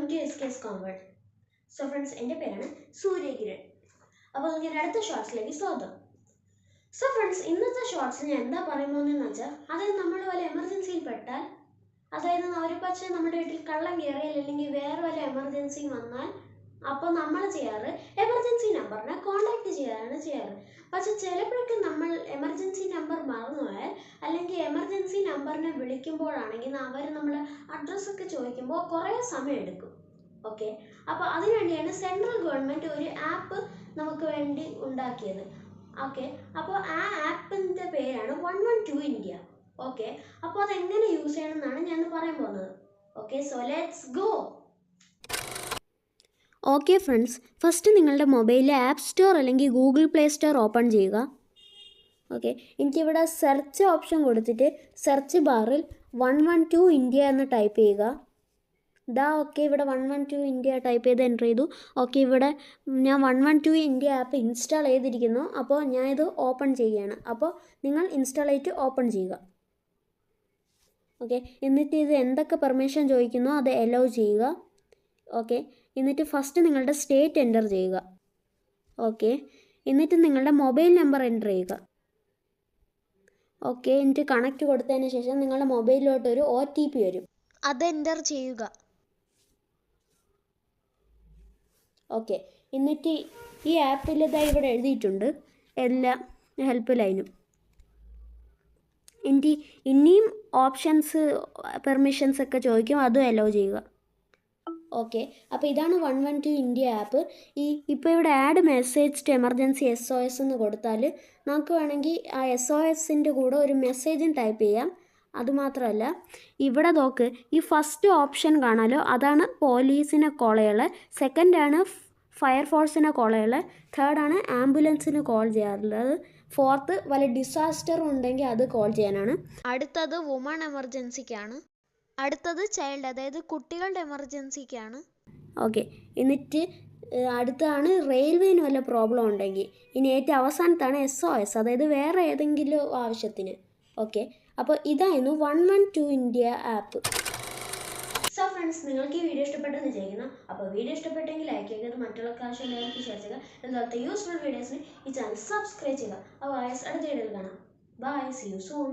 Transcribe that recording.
to SKS Convert. So friends, എൻ്റെ പേരാണ് സൂര്യകിരൺ. അപ്പോൾ നിങ്ങൾക്ക് അടുത്ത ഷോർട്സിലേക്ക് സ്വാഗതം. സോ ഫ്രണ്ട്സ്, ഇന്നത്തെ ഷോർട്സിൽ ഞാൻ എന്താ പറയുന്നതെന്ന് വെച്ചാൽ, അതായത് നമ്മൾ വല്ല എമർജൻസിയിൽ പെട്ടാൽ, അതായത് ഒരു പക്ഷേ നമ്മുടെ വീട്ടിൽ കള്ളം കയറിയാൽ അല്ലെങ്കിൽ വേറെ വല്ല എമർജൻസി വന്നാൽ, അപ്പോൾ നമ്മൾ ചെയ്യാറ് എമർജൻസി നമ്പറിനെ കോൺടാക്ട് ചെയ്യാറ്. പക്ഷെ ചിലപ്പോഴൊക്കെ നമ്മൾ എമർജൻസി നമ്പർ മറന്നുപോയാൽ, അല്ലെങ്കിൽ എമർജൻസി നമ്പറിനെ വിളിക്കുമ്പോഴാണെങ്കിൽ അവർ നമ്മൾ അഡ്രസ്സൊക്കെ ചോദിക്കുമ്പോൾ കുറേ സമയം എടുക്കും. ഓക്കെ, അപ്പോൾ അതിനുവേണ്ടിയാണ് സെൻട്രൽ ഗവൺമെൻറ് ഒരു ആപ്പ് നമുക്ക് വേണ്ടി ഉണ്ടാക്കിയത്. ഓക്കെ, അപ്പോൾ ആ ആപ്പിൻ്റെ പേരാണ് 112 ഇന്ത്യ. ഓക്കെ, അപ്പോൾ അതെങ്ങനെ യൂസ് ചെയ്യണമെന്നാണ് ഞാൻ പറയാൻ പോകുന്നത്. Okay, so let's go. Okay friends, first നിങ്ങളുടെ മൊബൈലിലെ ആപ്പ് സ്റ്റോർ അല്ലെങ്കിൽ ഗൂഗിൾ പ്ലേ സ്റ്റോർ ഓപ്പൺ ചെയ്യുക. ഓക്കെ, എനിക്കിവിടെ സെർച്ച് ഓപ്ഷൻ കൊടുത്തിട്ട് സെർച്ച് ബാറിൽ 112 ഇന്ത്യ എന്ന് ടൈപ്പ് ചെയ്യുക. ഓക്കെ, ഇവിടെ 112 ഇന്ത്യ ടൈപ്പ് ചെയ്ത് എൻ്റർ ചെയ്തു. ഓക്കെ, ഇവിടെ ഞാൻ 112 ഇന്ത്യ ആപ്പ് ഇൻസ്റ്റാൾ ചെയ്തിരിക്കുന്നു. അപ്പോൾ ഞാൻ ഇത് ഓപ്പൺ ചെയ്യുകയാണ്. അപ്പോൾ നിങ്ങൾ ഇൻസ്റ്റാൾ ചെയ്തിട്ട് ഓപ്പൺ ചെയ്യുക. ഓക്കെ, എന്നിട്ട് ഇത് എന്തൊക്കെ പെർമിഷൻ ചോദിക്കുന്നോ അത് അലോ ചെയ്യുക. ഓക്കെ, എന്നിട്ട് ഫസ്റ്റ് നിങ്ങളുടെ സ്റ്റേറ്റ് എൻ്റർ ചെയ്യുക. ഓക്കെ, എന്നിട്ട് നിങ്ങളുടെ മൊബൈൽ നമ്പർ എൻ്റർ ചെയ്യുക. ഓക്കെ, എന്നിട്ട് കണക്റ്റ് കൊടുത്തതിന് ശേഷം നിങ്ങളുടെ മൊബൈലിലോട്ടൊരു OTP വരും, അത് എൻ്റർ ചെയ്യുക. ഓക്കെ, എന്നിട്ട് ഈ ആപ്പിൽ ഇവിടെ എഴുതിയിട്ടുണ്ട് എല്ലാ ഹെൽപ്പ് ലൈനും. എന്നിട്ട് ഇനിയും ഓപ്ഷൻസ് പെർമിഷൻസ് ഒക്കെ ചോദിക്കും, അതും അലോ ചെയ്യുക. ഓക്കെ, അപ്പോൾ ഇതാണ് 112 ഇന്ത്യ ആപ്പ്. ഇപ്പോൾ ഇവിടെ add message to emergency SOS എന്ന് കൊടുത്താൽ നമുക്ക് വേണമെങ്കിൽ ആ SOSൻ്റെ കൂടെ ഒരു മെസ്സേജും ടൈപ്പ് ചെയ്യാം. അതുമാത്രമല്ല, ഇവിടെ നോക്ക്, ഈ ഫസ്റ്റ് ഓപ്ഷൻ കാണാമല്ലോ, അതാണ് പോലീസിനെ കോൾ ചെയ്യാനുള്ളത്. സെക്കൻഡാണ് ഫയർഫോഴ്സിനെ കോൾ ചെയ്യാനുള്ളത്. തേർഡാണ് ആംബുലൻസിന് കോൾ ചെയ്യാറുള്ളത്. ഫോർത്ത് വല്ല ഡിസാസ്റ്റർ ഉണ്ടെങ്കിൽ അത് കോൾ ചെയ്യാനാണ്. അടുത്തത് വുമൺ എമർജൻസിക്കാണ്. അടുത്തത് ചൈൽഡ്, അതായത് കുട്ടികളുടെ എമർജൻസിക്കാണ്. ഓക്കെ, എന്നിട്ട് അടുത്താണ് റെയിൽവേന് വല്ല പ്രോബ്ലം ഉണ്ടെങ്കിൽ. ഇനി ഏറ്റവും അവസാനത്താണ് SOS, അതായത് വേറെ ഏതെങ്കിലും ആവശ്യത്തിന്. ഓക്കെ, അപ്പോൾ ഇതായിരുന്നു 112 ഇന്ത്യ ആപ്പ്. സോ ഫ്രണ്ട്സ്, നിങ്ങൾക്ക് ഈ വീഡിയോ ഇഷ്ടപ്പെട്ടെന്ന് വിചാരിക്കുന്നു. അപ്പോൾ വീഡിയോ ഇഷ്ടപ്പെട്ടെങ്കിൽ ലൈക്ക് ചെയ്യുക, മറ്റുള്ള ആവശ്യമുള്ളവർക്ക് ഷെയർ ചെയ്യുക. ഇതുപോലത്തെ യൂസ്ഫുൾ വീഡിയോസിന് ഈ ചാനൽ സബ്സ്ക്രൈബ് ചെയ്യുക. അപ്പോൾ അടുത്ത വീഡിയോയിൽ കാണാം. Bye, see you soon.